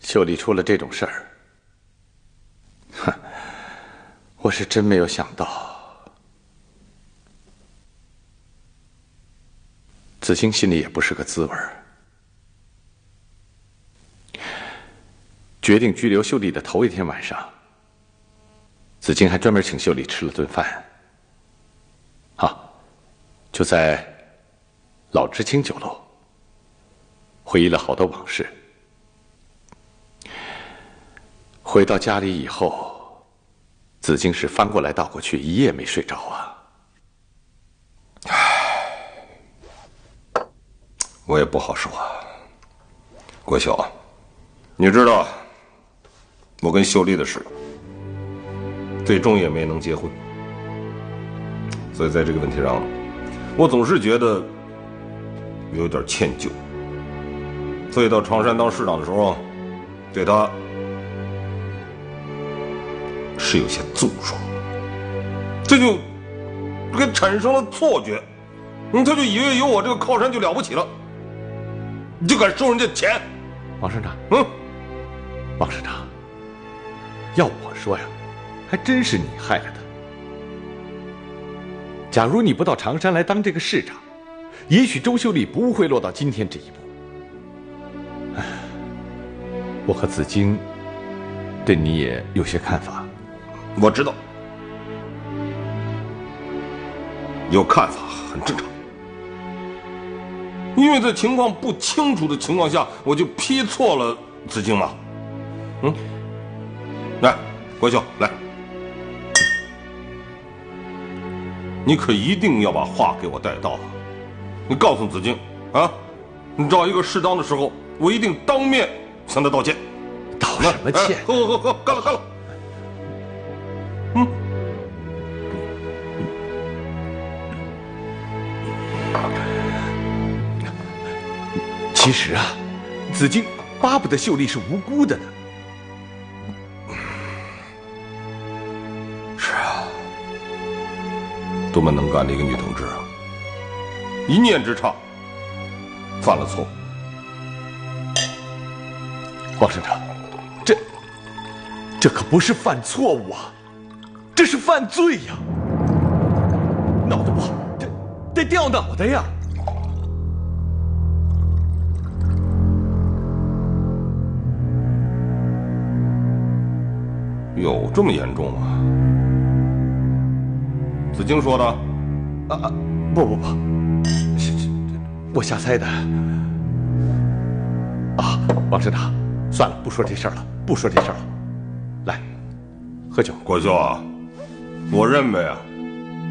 秀丽出了这种事儿，哼，我是真没有想到。子清心里也不是个滋味儿。决定拘留秀丽的头一天晚上，子清还专门请秀丽吃了顿饭。就在老知青酒楼，回忆了好多往事。回到家里以后，子清是翻过来倒过去，一夜没睡着啊。我也不好说啊。国秀，你知道，我跟秀丽的事，最终也没能结婚。所以在这个问题上，我总是觉得有点歉疚。所以到常山当市长的时候，对他是有些纵容，这就给产生了错觉，他就以为有我这个靠山就了不起了，你就敢收人家钱。王省长，王省长，要我说呀，还真是你害了他。假如你不到常山来当这个市长，也许周秀丽不会落到今天这一步。我和子京对你也有些看法。我知道，有看法很正常。因为在情况不清楚的情况下，我就批错了子京嘛。来，国秀，来，你可一定要把话给我带到啊！你告诉子京啊，你找一个适当的时候，我一定当面向他道歉。道什么歉？喝，干了。其实啊，子京巴不得秀丽是无辜的呢。是啊，多么能干的一个女同志啊！一念之差，犯了错误。王省长，这可不是犯错误啊，这是犯罪呀！脑子不好，得掉脑袋呀！有这么严重吗？子京说的？不，是我瞎猜的。啊，王省长，算了，不说这事儿了。来，喝酒。国秀啊，我认为啊，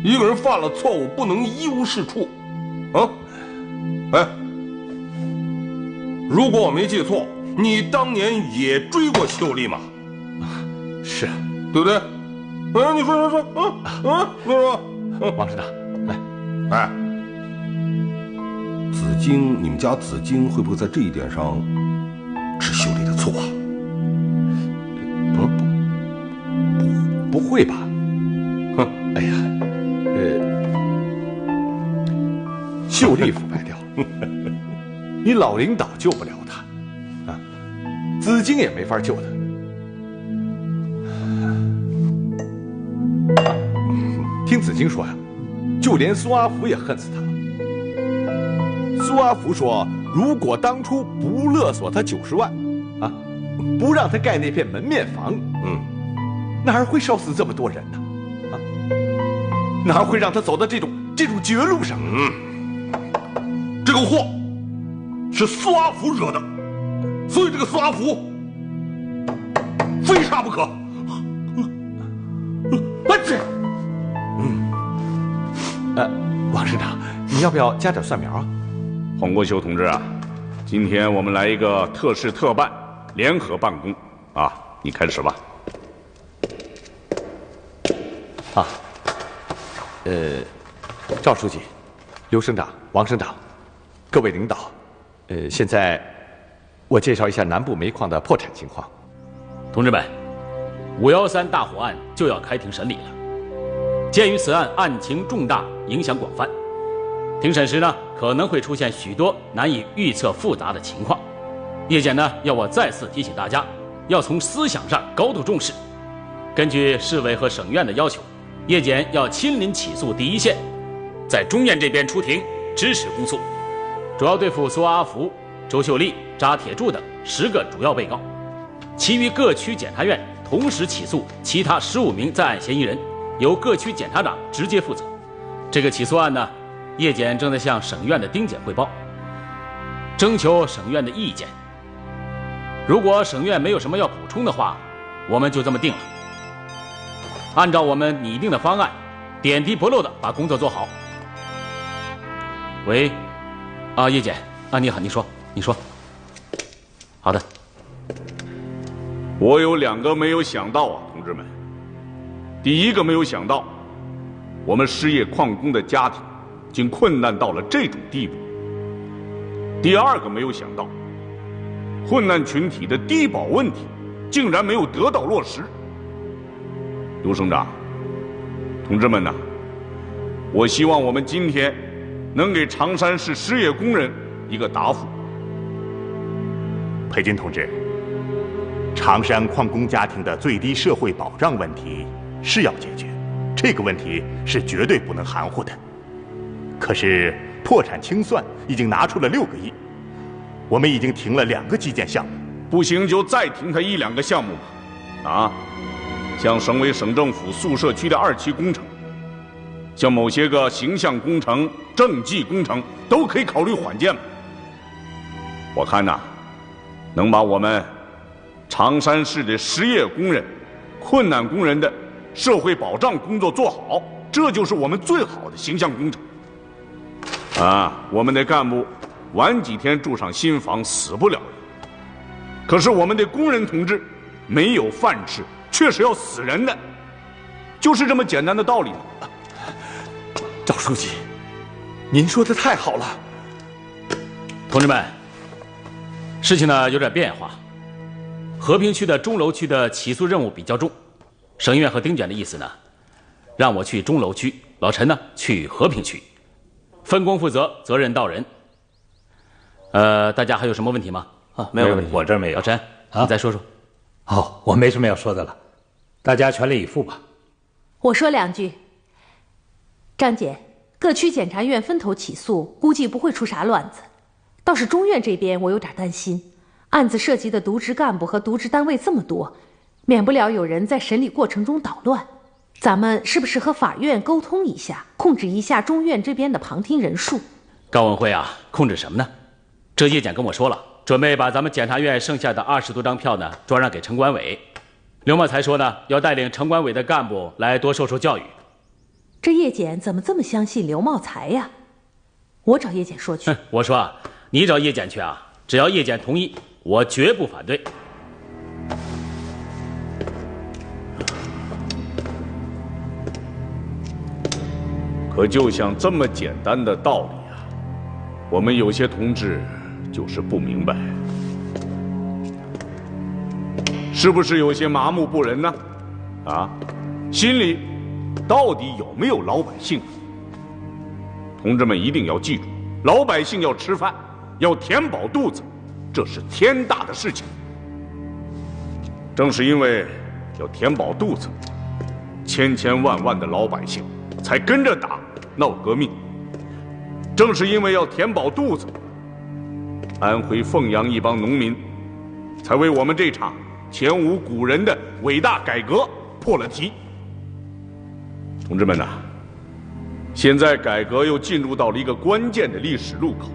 一个人犯了错误不能一无是处。如果我没记错，你当年也追过秀丽嘛？是啊，对不对？你说，你说，王省长，来，子京，你们家子京会不会在这一点上是秀丽的错啊？不会吧？哎呀，秀丽腐败掉了，你老领导救不了他啊，子京也没法救他。听子京说呀，就连苏阿福也恨死他了。苏阿福说，如果当初不勒索他90万，啊，不让他盖那片门面房，哪会烧死这么多人呢？啊，哪会让他走到这种绝路上？这个祸是苏阿福惹的，所以这个苏阿福非杀不可。王省长，你要不要加点蒜苗啊？洪国修同志啊，今天我们来一个特事特办，联合办公啊，你开始吧。赵书记、刘省长、王省长，各位领导，现在我介绍一下南部煤矿的破产情况。同志们，513大火案就要开庭审理了。鉴于此案案情重大，影响广泛，庭审时呢可能会出现许多难以预测复杂的情况，叶检呢要我再次提醒大家，要从思想上高度重视。根据市委和省院的要求，叶检要亲临起诉第一线，在中院这边出庭支持公诉，主要对付苏阿福、周秀丽、扎铁柱等10个主要被告，其余各区检察院同时起诉其他15名在案嫌疑人，由各区检察长直接负责。这个起诉案呢，叶检正在向省院的丁检汇报，征求省院的意见。如果省院没有什么要补充的话，我们就这么定了。按照我们拟定的方案，点滴不漏的把工作做好。喂，叶检，你好，你说。好的。我有2个没有想到啊，同志们。第一个没有想到，我们失业矿工的家庭竟困难到了这种地步。第二个没有想到，困难群体的低保问题竟然没有得到落实。刘省长，同志们呐，我希望我们今天能给常山市失业工人一个答复。裴军同志，常山矿工家庭的最低社会保障问题是要解决，这个问题是绝对不能含糊的。可是破产清算已经拿出了6个亿，我们已经停了2个基建项目，不行就再停他1、2个项目吧。像省委省政府宿舍区的2期工程，像某些个形象工程、政绩工程都可以考虑缓建。我看呐，能把我们常山市的失业工人、困难工人的社会保障工作做好，这就是我们最好的形象工程。我们的干部晚几天住上新房死不了人，可是我们的工人同志没有饭吃，却是要死人的，就是这么简单的道理。赵书记，您说的太好了。同志们，事情呢有点变化，和平区的钟楼区的起诉任务比较重，省院和丁检的意思呢，让我去钟楼区，老陈呢去和平区，分工负责，责任到人。大家还有什么问题吗？没有问题，我这儿没有。老陈，你再说说。我没什么要说的了，大家全力以赴吧。我说2句。张姐，各区检察院分头起诉，估计不会出啥乱子。倒是中院这边我有点担心，案子涉及的渎职干部和渎职单位这么多，免不了有人在审理过程中捣乱。咱们是不是和法院沟通一下，控制一下中院这边的旁听人数？高文辉控制什么呢？这叶检跟我说了，准备把咱们检察院剩下的20多张票呢转让给城管委。刘茂才说呢，要带领城管委的干部来多受受教育。这叶检怎么这么相信刘茂才呀？我找叶检说去。我说你找叶检去只要叶检同意，我绝不反对。可就像这么简单的道理我们有些同志就是不明白，是不是有些麻木不仁呢？心里到底有没有老百姓？同志们一定要记住，老百姓要吃饭，要填饱肚子，这是天大的事情。正是因为要填饱肚子，千千万万的老百姓才跟着打闹革命。正是因为要填饱肚子，安徽凤阳一帮农民才为我们这场前无古人的伟大改革破了题。同志们现在改革又进入到了一个关键的历史路口，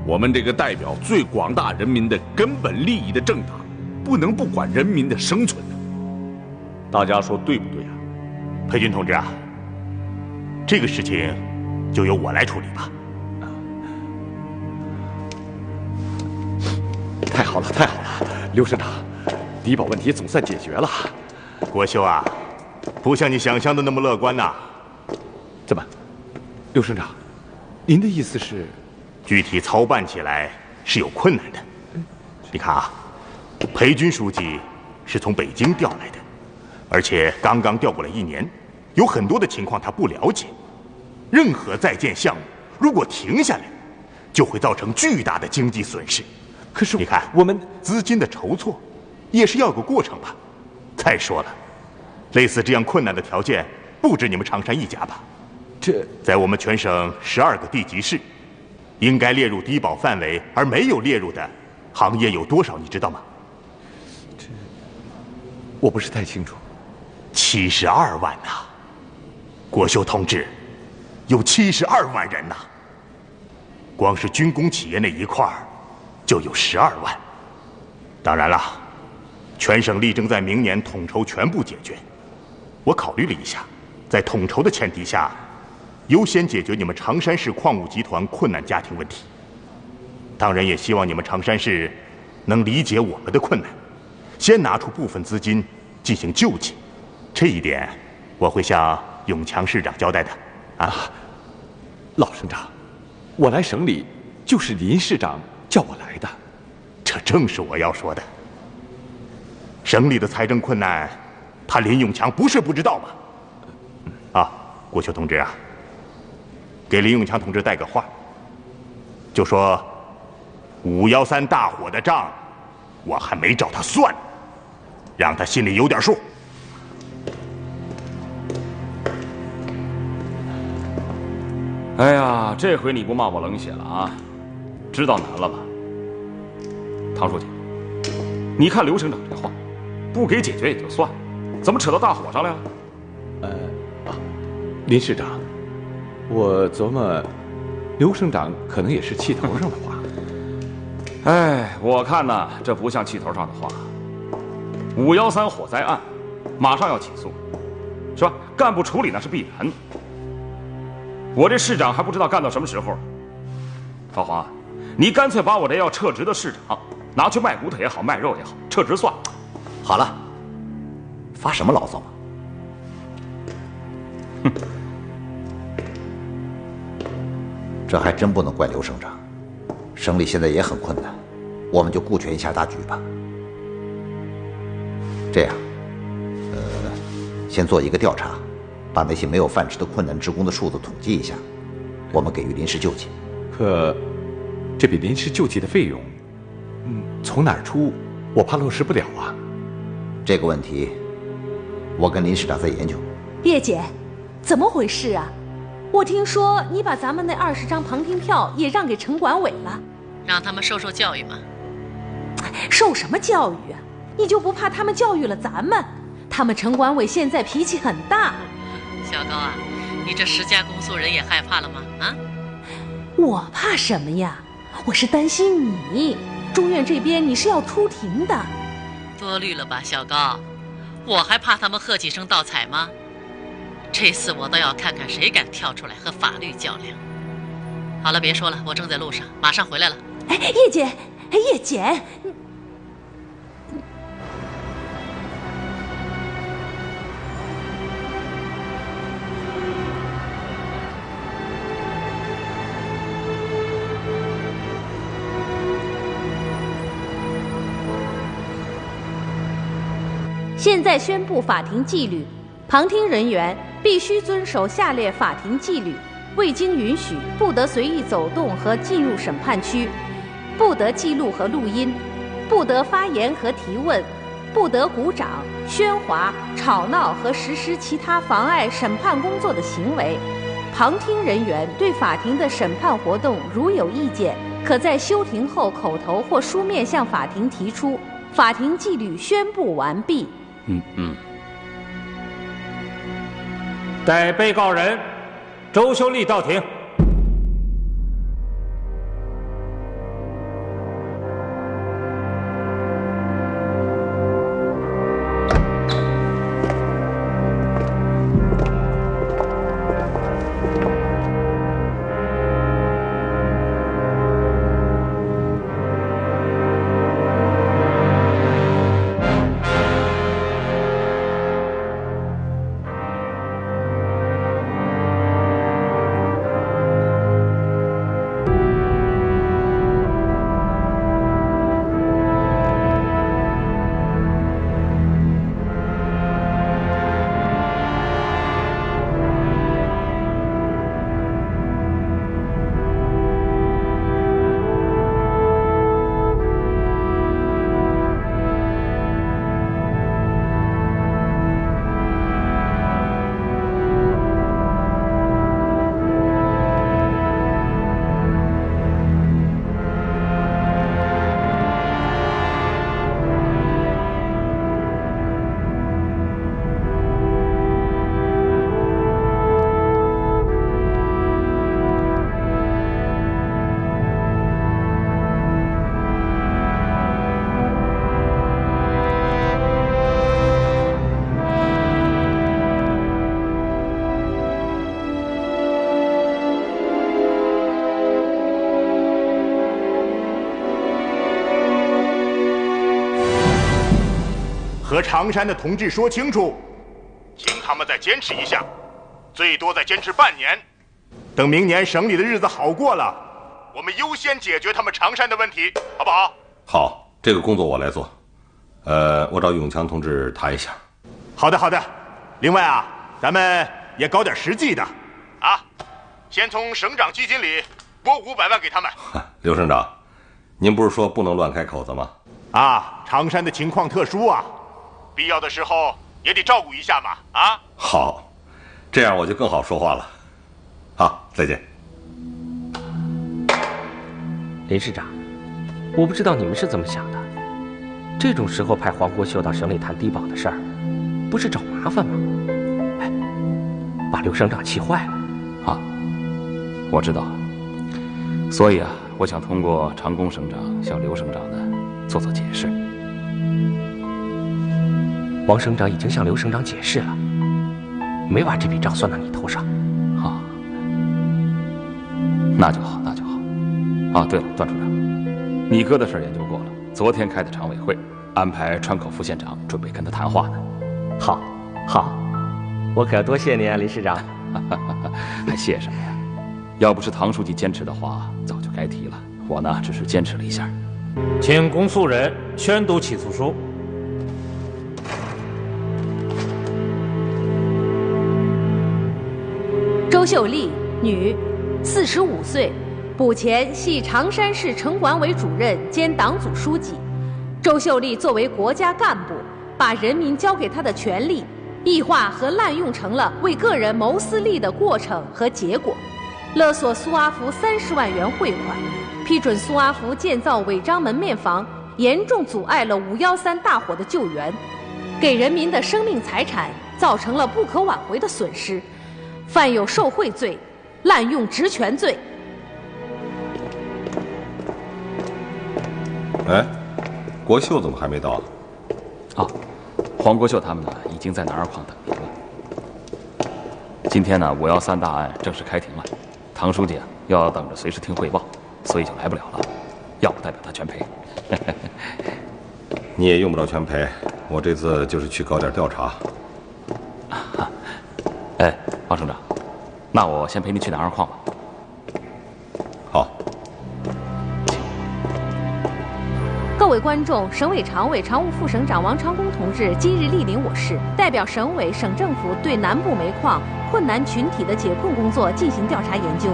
我们这个代表最广大人民的根本利益的政党，不能不管人民的生存的。大家说对不对裴军同志这个事情就由我来处理吧。太好了，太好了，刘省长，低保问题总算解决了。国修不像你想象的那么乐观怎么，刘省长，您的意思是？具体操办起来是有困难的。你看裴军书记是从北京调来的，而且刚刚调过来1年，有很多的情况他不了解。任何在建项目如果停下来，就会造成巨大的经济损失。可是你看，我们资金的筹措也是要有个过程吧？再说了，类似这样困难的条件，不止你们常山一家吧？这在我们全省12个地级市，应该列入低保范围而没有列入的行业有多少？你知道吗？我不是太清楚。72万呐！国秀同志，有72万人呐！光是军工企业那一块儿，就有12万。当然了，全省力争在明年统筹全部解决。我考虑了一下，在统筹的前提下，优先解决你们常山市矿务集团困难家庭问题。当然，也希望你们常山市能理解我们的困难，先拿出部分资金进行救济。这一点，我会向永强市长交代的。老省长，我来省里就是林市长叫我来的。这正是我要说的。省里的财政困难，他林永强不是不知道吗？国秀同志啊，给林永强同志带个话，就说513大火的账，我还没找他算，让他心里有点数。哎呀，这回你不骂我冷血了啊？知道难了吧？唐书记，你看刘省长这话，不给解决也就算了，怎么扯到大火上来了？林市长，我琢磨，刘省长可能也是气头上的话。哎，我看呐，这不像气头上的话。513火灾案，马上要起诉，是吧？干部处理那是必然的。我这市长还不知道干到什么时候。老黄，你干脆把我这要撤职的市长拿去卖骨头也好，卖肉也好，撤职算了。好了，发什么牢骚嘛？哼，这还真不能怪刘省长，省里现在也很困难，我们就顾全一下大局吧。这样，先做一个调查，把那些没有饭吃的困难职工的数字统计一下，我们给予临时救济。可这笔临时救济的费用，从哪儿出？我怕落实不了啊。这个问题，我跟林市长在研究。叶姐，怎么回事啊？我听说你把咱们那20张旁听票也让给城管委了，让他们受受教育嘛。受什么教育啊？你就不怕他们教育了咱们？他们城管委现在脾气很大。小高啊，你这10家公诉人也害怕了吗？啊？我怕什么呀？我是担心你，中院这边你是要出庭的。多虑了吧，小高，我还怕他们喝几声倒彩吗？这次我倒要看看谁敢跳出来和法律较量。好了，别说了，我正在路上，马上回来了。哎，叶姐，叶姐，现在宣布法庭纪律，旁听人员必须遵守下列法庭纪律：未经允许，不得随意走动和进入审判区，不得记录和录音，不得发言和提问，不得鼓掌、喧哗、吵闹和实施其他妨碍审判工作的行为。旁听人员对法庭的审判活动如有意见，可在休庭后口头或书面向法庭提出。法庭纪律宣布完毕。带被告人周修丽到庭。和常山的同志说清楚，请他们再坚持一下，最多再坚持半年。等明年省里的日子好过了，我们优先解决他们常山的问题，好不好？好，这个工作我来做。我找永强同志谈一下。好的，好的。另外啊，咱们也搞点实际的，啊，先从省长基金里拨500万给他们。刘省长，您不是说不能乱开口子吗？啊，常山的情况特殊啊，必要的时候也得照顾一下嘛，啊。好，这样我就更好说话了。好，再见。林市长，我不知道你们是怎么想的，这种时候派黄国秀到省里谈低保的事儿，不是找麻烦吗？哎，把刘省长气坏了。啊，我知道，所以啊，我想通过常工省长向刘省长呢做做解释。王省长已经向刘省长解释了，没把这笔账算到你头上。啊，那就好，那就好。啊，对了，段处长，你哥的事研究过了，昨天开的常委会，安排川口副县长准备跟他谈话呢。好，好，我可要多谢您啊，林市长。还谢什么呀？要不是唐书记坚持的话，早就该提了。我呢，只是坚持了一下。请公诉人宣读起诉书。周秀丽，女，45岁，捕前系常山市城管委主任兼党组书记。周秀丽作为国家干部，把人民交给她的权利异化和滥用成了为个人谋私利的过程和结果，勒索苏阿福30万元汇款，批准苏阿福建造违章门面房，严重阻碍了513大火的救援，给人民的生命财产造成了不可挽回的损失，犯有受贿罪、滥用职权罪。哎，国秀怎么还没到？啊，黄国秀他们呢，已经在南二矿等您了。今天呢，513大案正式开庭了，唐书记啊要等着随时听汇报，所以就来不了了。要不代表他全赔。你也用不着全赔，我这次就是去搞点调查。哎，王省长，那我先陪您去南二矿吧。好。各位观众，省委常委、常务副省长王长工同志今日莅临我市，代表省委、省政府对南部煤矿困难群体的解困工作进行调查研究。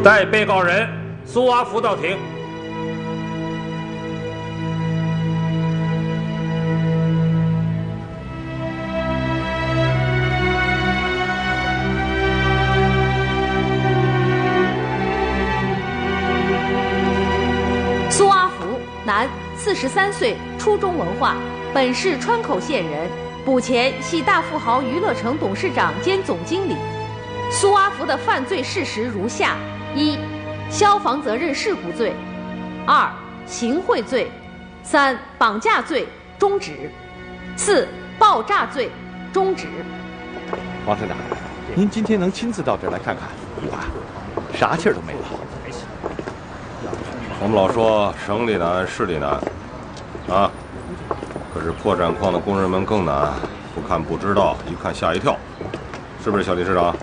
带被告人苏阿福到庭。苏阿福，男，43岁，初中文化，本市川口县人，捕前系大富豪娱乐城董事长兼总经理。苏阿福的犯罪事实如下：1. 消防责任事故罪；2. 行贿罪；3. 绑架罪，终止；4. 爆炸罪，终止。王省长，您今天能亲自到这儿来看看，哇，啥气儿都没了。我们老说省里难，市里难，啊，可是破产矿的工人们更难，不看不知道，一看吓一跳，是不是小林市长？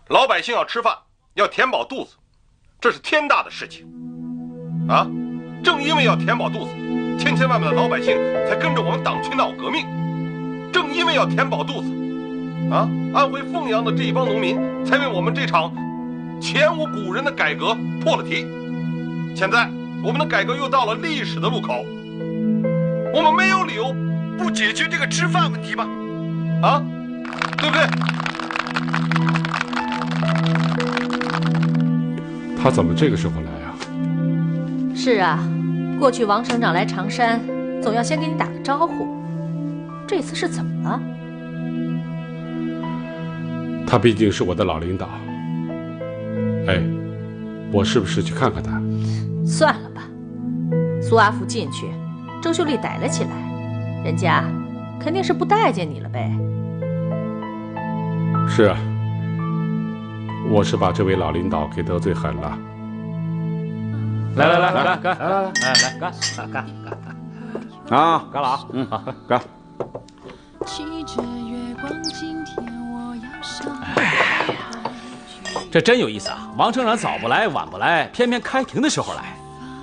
老百姓要吃饭，要填饱肚子，这是天大的事情，啊！正因为要填饱肚子，千千万万的老百姓才跟着我们党去闹革命。正因为要填饱肚子，啊，安徽凤阳的这一帮农民才为我们这场前无古人的改革破了题。现在我们的改革又到了历史的路口，我们没有理由不解决这个吃饭问题吧？啊，对不对？他怎么这个时候来啊？是啊，过去王省长来常山，总要先给你打个招呼。这次是怎么了？他毕竟是我的老领导。哎，我是不是去看看他？算了吧，苏阿福进去，周秀丽逮了起来，人家肯定是不待见你了呗。是啊，我是把这位老领导给得罪狠了。来，干！啊，干了啊！好，干！这真有意思啊！王省长早不来晚不来，偏偏开庭的时候来，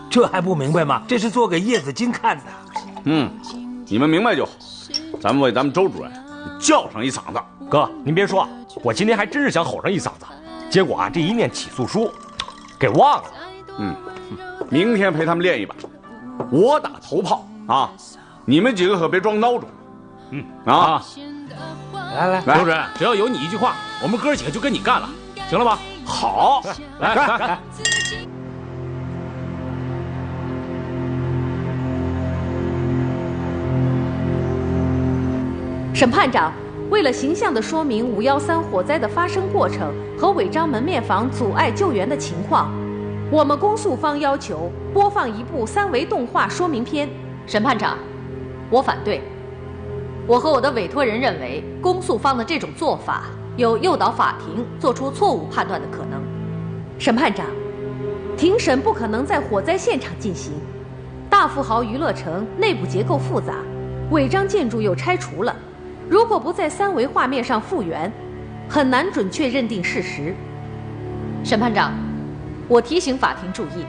这还不明白吗？这是做给叶子金看的。你们明白就好。咱们为咱们周主任叫上一嗓子。哥，您别说，我今天还真是想吼上一嗓子，结果啊，这一念起诉书，给忘了。明天陪他们练一把，我打头炮啊！你们几个可别装孬种。来，周主任，只要有你一句话，我们哥几个就跟你干了，行了吧？好，来干！审判长，为了形象地说明513火灾的发生过程和违章门面房阻碍救援的情况，我们公诉方要求播放一部3维动画说明片。审判长，我反对。我和我的委托人认为，公诉方的这种做法有诱导法庭做出错误判断的可能。审判长，庭审不可能在火灾现场进行，大富豪娱乐城内部结构复杂，违章建筑又拆除了，如果不在3维画面上复原，很难准确认定事实。审判长，我提醒法庭注意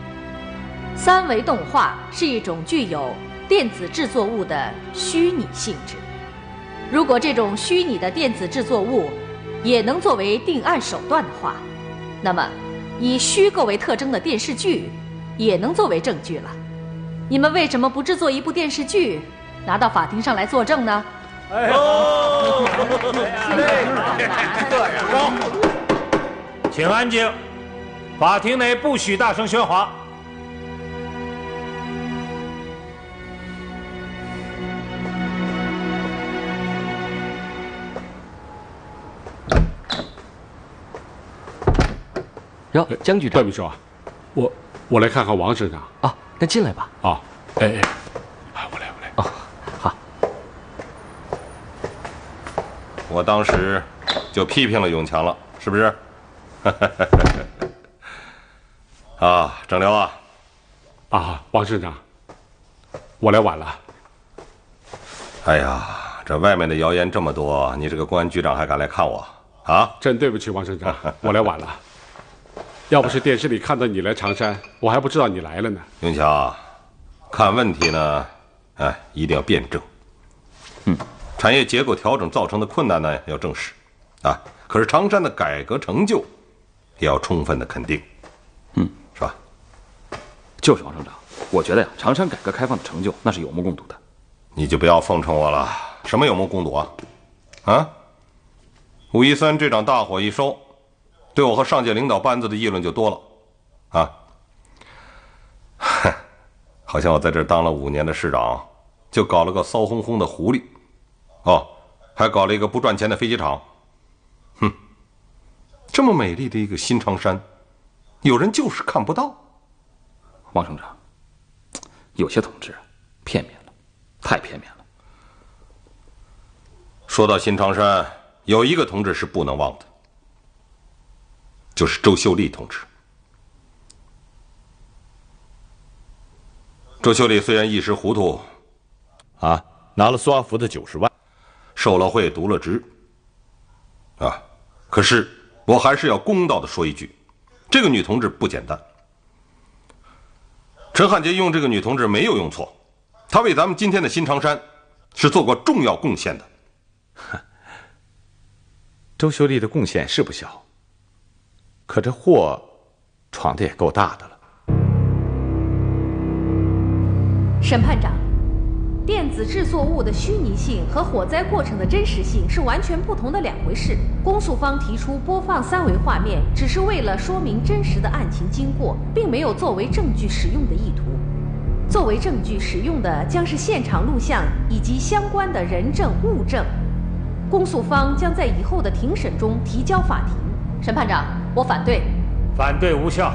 ，3维动画是一种具有电子制作物的虚拟性质。如果这种虚拟的电子制作物也能作为定案手段的话，那么以虚构为特征的电视剧也能作为证据了。你们为什么不制作一部电视剧，拿到法庭上来作证呢？请安静，法庭内不许大声喧哗。哟，江局长，段秘书啊，我来看看王省长啊，那进来吧。啊，我来。哦，好。我当时就批评了永强了，是不是？啊，郑辽啊，王省长，我来晚了。哎呀，这外面的谣言这么多，你这个公安局长还敢来看我啊？真对不起，王省长，我来晚了。要不是电视里看到你来常山，我还不知道你来了呢。永强，看问题呢，一定要辩证。产业结构调整造成的困难呢，要正视啊。可是常山的改革成就，也要充分的肯定。是吧？就是王省长，我觉得呀，常山改革开放的成就那是有目共睹的。你就不要奉承我了，什么有目共睹啊！513这场大火一收，对我和上届领导班子的议论就多了，好像我在这儿当了5年的市长，就搞了个骚烘烘的狐狸，还搞了一个不赚钱的飞机场，这么美丽的一个新常山，有人就是看不到。王省长，有些同志片面了，太片面了。说到新常山，有一个同志是不能忘的，就是周秀丽同志。周秀丽虽然一时糊涂，拿了苏阿福的90万，受了贿，渎了职，可是我还是要公道的说一句，这个女同志不简单。陈汉杰用这个女同志没有用错，她为咱们今天的新常山是做过重要贡献的。周秀丽的贡献是不小，可这祸闯得也够大的了。审判长，电子制作物的虚拟性和火灾过程的真实性是完全不同的2回事。公诉方提出播放3维画面，只是为了说明真实的案情经过，并没有作为证据使用的意图。作为证据使用的将是现场录像以及相关的人证物证，公诉方将在以后的庭审中提交法庭。审判长，我反对。反对无效。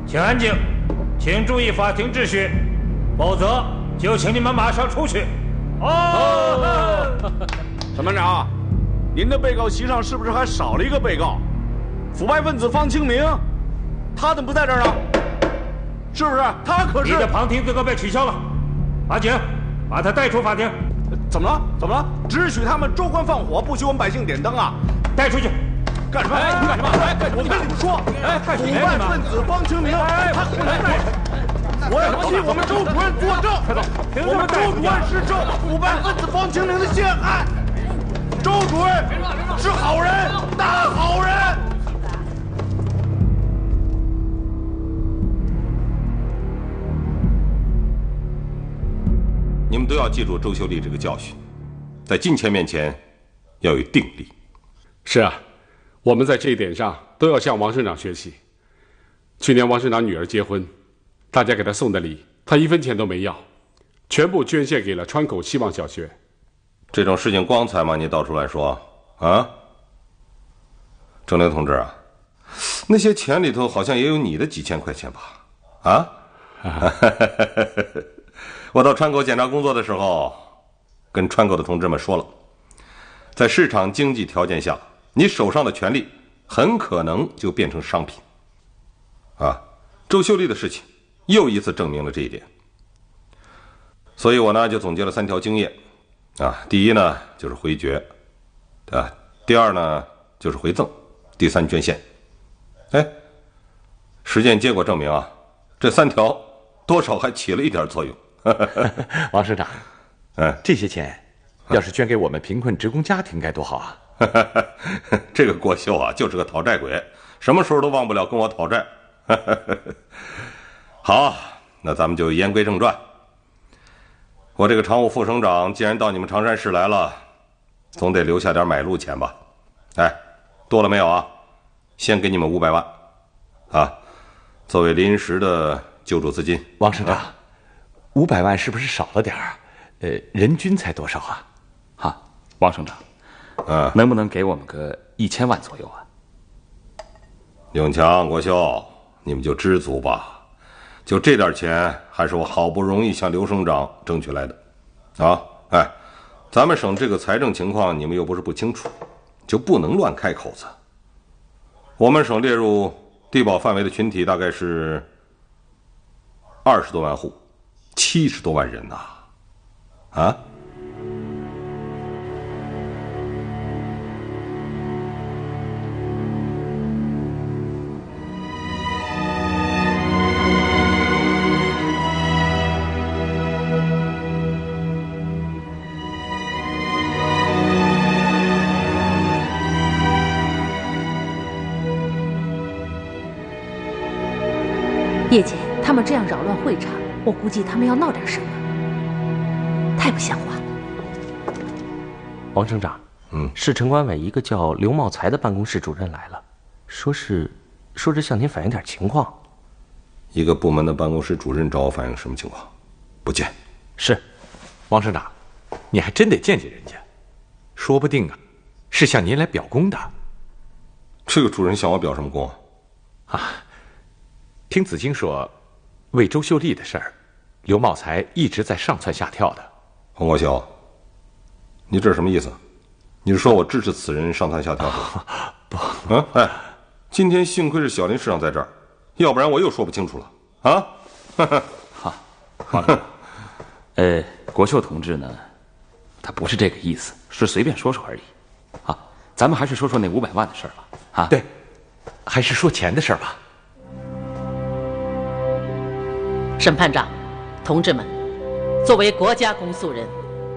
请安静，请注意法庭秩序，否则就请你们马上出去。审判长，您的被告席上是不是还少了一个被告？腐败分子方清明，他怎么不在这儿呢？是不是？他可是……你的旁听资格被取消了。法警，把他带出法庭。怎么了？怎么了？只许他们州官放火，不许我们百姓点灯啊！带出去！干什么？你干什么？我跟你们说，腐败分子方清明，他我要替我们周主任作证。我们周主任是受腐败分子方清明的陷害。周主任是好人，大好人。你们都要记住周秀丽这个教训，在金钱面前要有定力。是啊，我们在这一点上都要向王省长学习。去年王省长女儿结婚，大家给她送的礼，她1分钱都没要，全部捐献给了川口希望小学。这种事情光彩吗？你到处乱说啊！郑林同志啊，那些钱里头好像也有你的几千块钱吧？啊？我到川口检查工作的时候，跟川口的同志们说了，在市场经济条件下，你手上的权利很可能就变成商品。啊，周秀丽的事情又一次证明了这一点。所以我呢就总结了3条经验。啊，第一呢就是回绝，啊，第二呢就是回赠，第3捐献。哎，实践结果证明啊，这3条多少还起了一点作用。王省长，这些钱要是捐给我们贫困职工家庭该多好啊！这个郭秀啊，就是个讨债鬼，什么时候都忘不了跟我讨债。好，那咱们就言归正传。我这个常务副省长既然到你们常山市来了，总得留下点买路钱吧？哎，多了没有啊？先给你们500万，啊，作为临时的救助资金。王省长。500万是不是少了点儿？人均才多少啊？哈，王省长，能不能给我们个1000万左右啊？永强、国秀，你们就知足吧，就这点钱，还是我好不容易向刘省长争取来的，啊，哎，咱们省这个财政情况，你们又不是不清楚，就不能乱开口子。我们省列入低保范围的群体大概是20多万户。70多万人呐，啊！叶姐，他们这样扰乱会场。我估计他们要闹点什么，太不像话了。王省长，市城管委一个叫刘茂才的办公室主任来了，说是向您反映点情况。一个部门的办公室主任找我反映什么情况？不见。是，王省长，你还真得见见人家，说不定啊，是向您来表功的。这个主任向我表什么功啊？听子京说。为周秀丽的事儿，刘茂才一直在上蹿下跳的。黄国秀，你这是什么意思？你是说我支持此人上蹿下跳？不，哎，今天幸亏是小林市长在这儿，要不然我又说不清楚了啊！好，王长，国秀同志呢，他不是这个意思，是随便说说而已。啊，咱们还是说说那500万的事儿吧。啊，对，还是说钱的事儿吧。审判长，同志们，作为国家公诉人，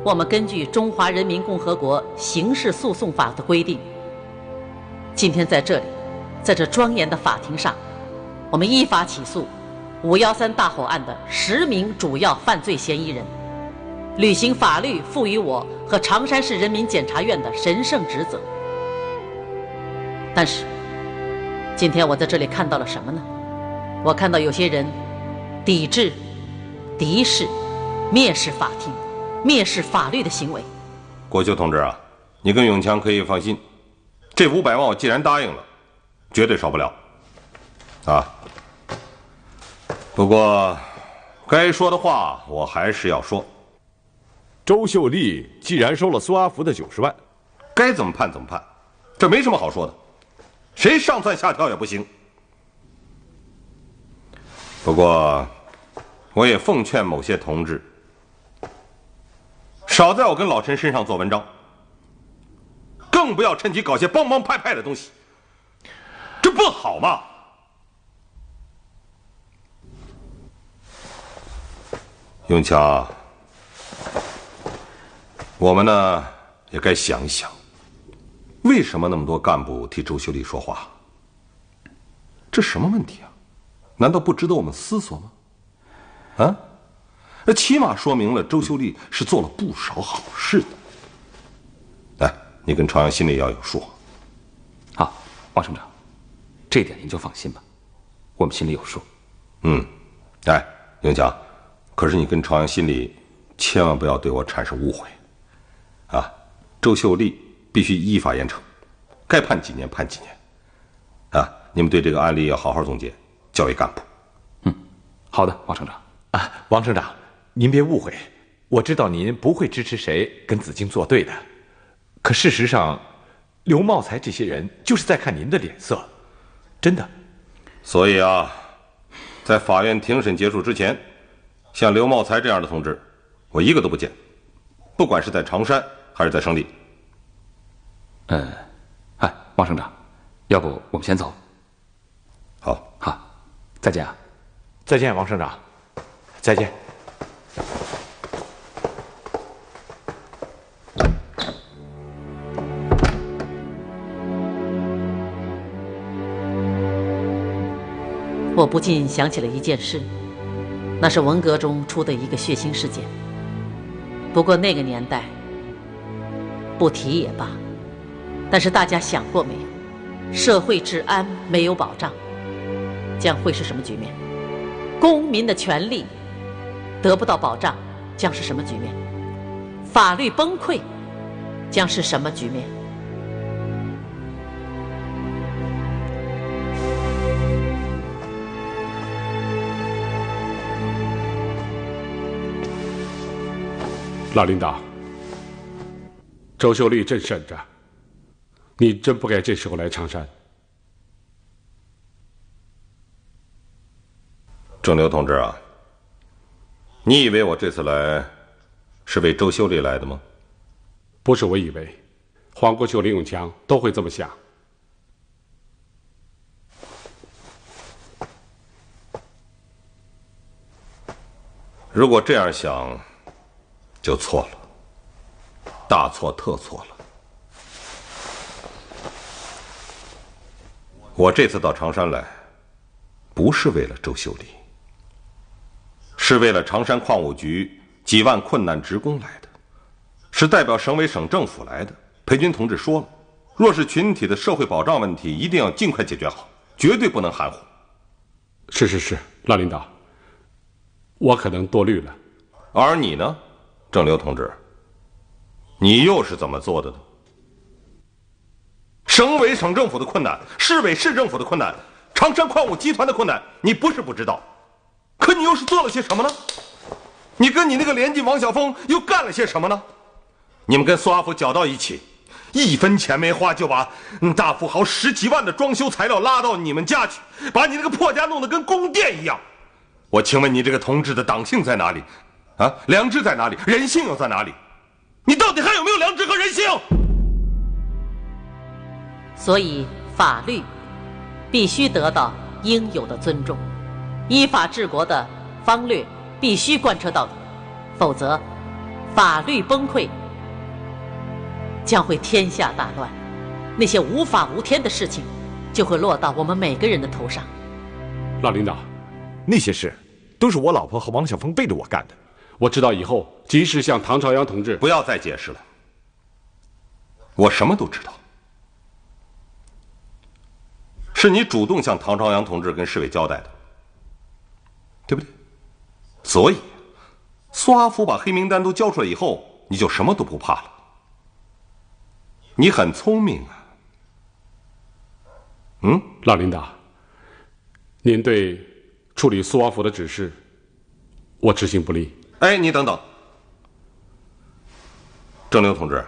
我们根据《中华人民共和国刑事诉讼法》的规定，今天在这里，在这庄严的法庭上，我们依法起诉513大火案的10名主要犯罪嫌疑人，履行法律赋予我和常山市人民检察院的神圣职责。但是，今天我在这里看到了什么呢？我看到有些人抵制、敌视、蔑视法庭、蔑视法律的行为。国修同志啊，你跟永强可以放心，这500万我既然答应了，绝对少不了。啊，不过该说的话我还是要说。周秀丽既然收了苏阿福的90万，该怎么判怎么判，这没什么好说的，谁上蹿下跳也不行。不过，我也奉劝某些同志，少在我跟老陈身上做文章，更不要趁机搞些帮帮派派的东西，这不好嘛。永强，我们呢也该想一想，为什么那么多干部替周秀丽说话？这什么问题啊？难道不值得我们思索吗？啊，那起码说明了周秀丽是做了不少好事的。来，你跟朝阳心里要有数。好，王省长，这点您就放心吧，我们心里有数。哎，永强，可是你跟朝阳心里千万不要对我产生误会。啊，周秀丽必须依法严惩，该判几年判几年。啊，你们对这个案例要好好总结，教育干部。好的，王省长。啊，王省长，您别误会，我知道您不会支持谁跟紫荆作对的，可事实上，刘茂才这些人就是在看您的脸色，真的。所以啊，在法院庭审结束之前，像刘茂才这样的同志，我一个都不见，不管是在常山还是在省里。王省长，要不我们先走？好，再见啊！再见，王省长，再见。我不禁想起了一件事，那是文革中出的一个血腥事件。不过那个年代，不提也罢。但是大家想过没有，社会治安没有保障，将会是什么局面？公民的权利得不到保障，将是什么局面？法律崩溃，将是什么局面？老领导，周秀丽正审着，你真不该这时候来常山。郑流同志啊，你以为我这次来是为周秀丽来的吗？不是我以为，黄国秀、林永强都会这么想。如果这样想，就错了，大错特错了。我这次到常山来，不是为了周秀丽，是为了常山矿务局几万困难职工来的，是代表省委省政府来的。裴军同志说了，弱势群体的社会保障问题一定要尽快解决好，绝对不能含糊。是，老领导，我可能多虑了。而你呢，郑流同志，你又是怎么做的呢？省委省政府的困难，市委市政府的困难，常山矿务集团的困难，你不是不知道，可你又是做了些什么呢？你跟你那个连襟王晓峰又干了些什么呢？你们跟苏阿福搅到一起，1分钱没花就把大富豪10几万的装修材料拉到你们家去，把你那个破家弄得跟宫殿一样。我请问你这个同志的党性在哪里？啊，良知在哪里？人性又在哪里？你到底还有没有良知和人性？所以法律必须得到应有的尊重，依法治国的方略必须贯彻到底，否则法律崩溃，将会天下大乱，那些无法无天的事情就会落到我们每个人的头上。老领导，那些事都是我老婆和王晓峰背着我干的。我知道以后及时向唐朝阳同志。不要再解释了，我什么都知道。是你主动向唐朝阳同志跟市委交代的，对不对？所以，苏阿福把黑名单都交出来以后，你就什么都不怕了。你很聪明啊。老领导，您对处理苏阿福的指示，我执行不力。哎，你等等，郑流同志，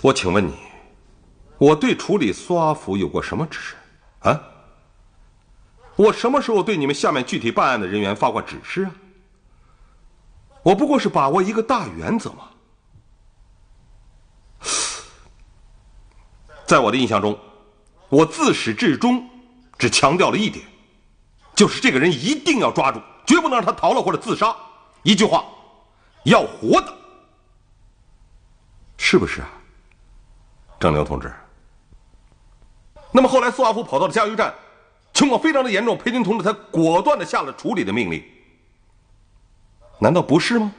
我请问你，我对处理苏阿福有过什么指示啊？我什么时候对你们下面具体办案的人员发过指示啊？我不过是把握一个大原则嘛。在我的印象中，我自始至终只强调了一点，就是这个人一定要抓住，绝不能让他逃了或者自杀。一句话，要活的，是不是啊，郑流同志？那么后来苏阿福跑到了加油站，情况非常的严重，裴军同志才果断的下了处理的命令，难道不是吗？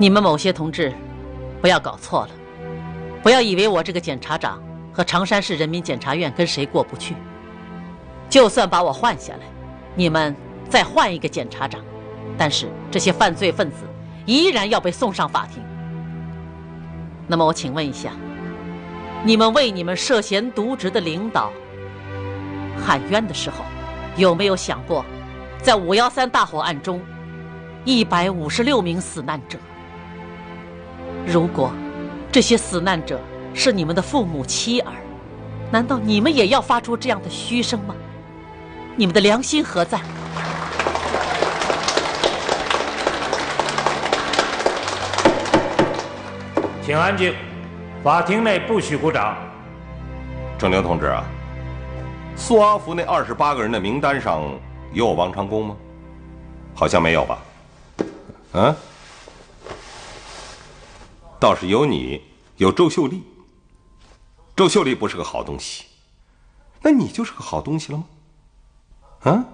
你们某些同志，不要搞错了，不要以为我这个检察长和常山市人民检察院跟谁过不去。就算把我换下来，你们再换一个检察长，但是这些犯罪分子依然要被送上法庭。那么我请问一下，你们为你们涉嫌渎职的领导喊冤的时候，有没有想过，在513大火案中，156名死难者，如果这些死难者是你们的父母妻儿，难道你们也要发出这样的嘘声吗？你们的良心何在？请安静，法庭内不许鼓掌。郑流同志啊，苏阿福那28个人的名单上有我王长工吗？好像没有吧？倒是有你，有周秀丽。周秀丽不是个好东西，那你就是个好东西了吗？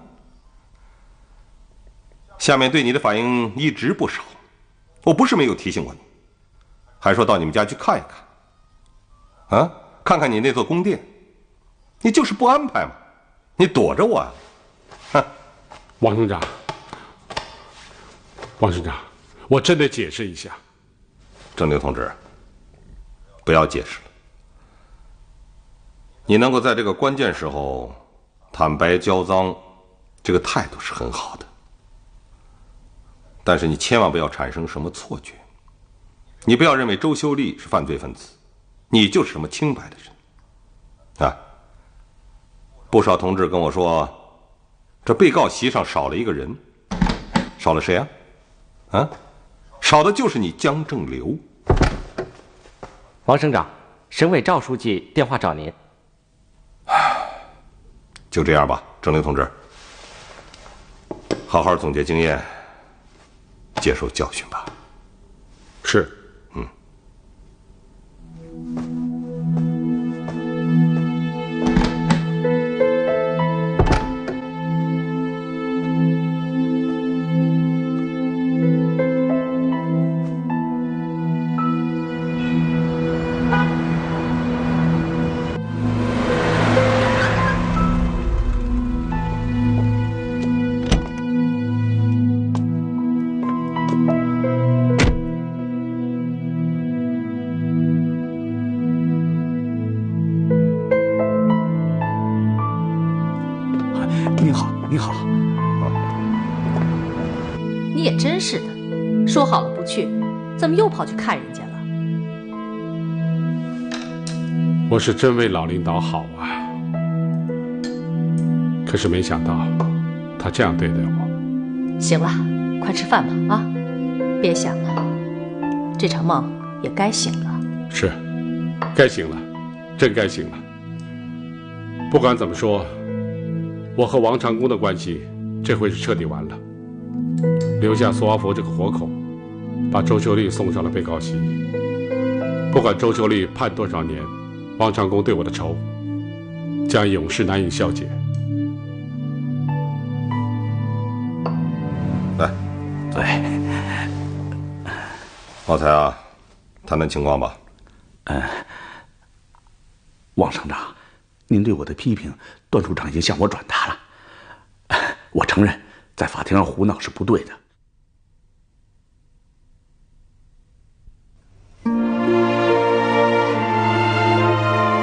下面对你的反应一直不少，我不是没有提醒过你，还说到你们家去看一看，看看你那座宫殿，你就是不安排嘛，你躲着我啊！王省长，王省长，我真得解释一下。郑流同志，不要解释了。你能够在这个关键时候坦白交赃，这个态度是很好的。但是你千万不要产生什么错觉，你不要认为周秀丽是犯罪分子，你就是什么清白的人啊！不少同志跟我说，这被告席上少了一个人，少了谁啊？少的就是你江正流。王省长，省委赵书记电话找您。就这样吧，郑流同志，好好总结经验，接受教训吧。是。你好。你也真是的，说好了不去，怎么又跑去看人家了？我是真为老领导好啊，可是没想到他这样对待我。行了，快吃饭吧啊！别想了，这场梦也该醒了。是，该醒了，真该醒了。不管怎么说，我和王长工的关系这回是彻底完了。留下苏阿福这个活口，把周秀丽送上了被告席。不管周秀丽判多少年，王长工对我的仇将永世难以消解。来，茂才啊，谈谈情况吧。王省长，您对我的批评，段处长已经向我转达了。我承认，在法庭上胡闹是不对的。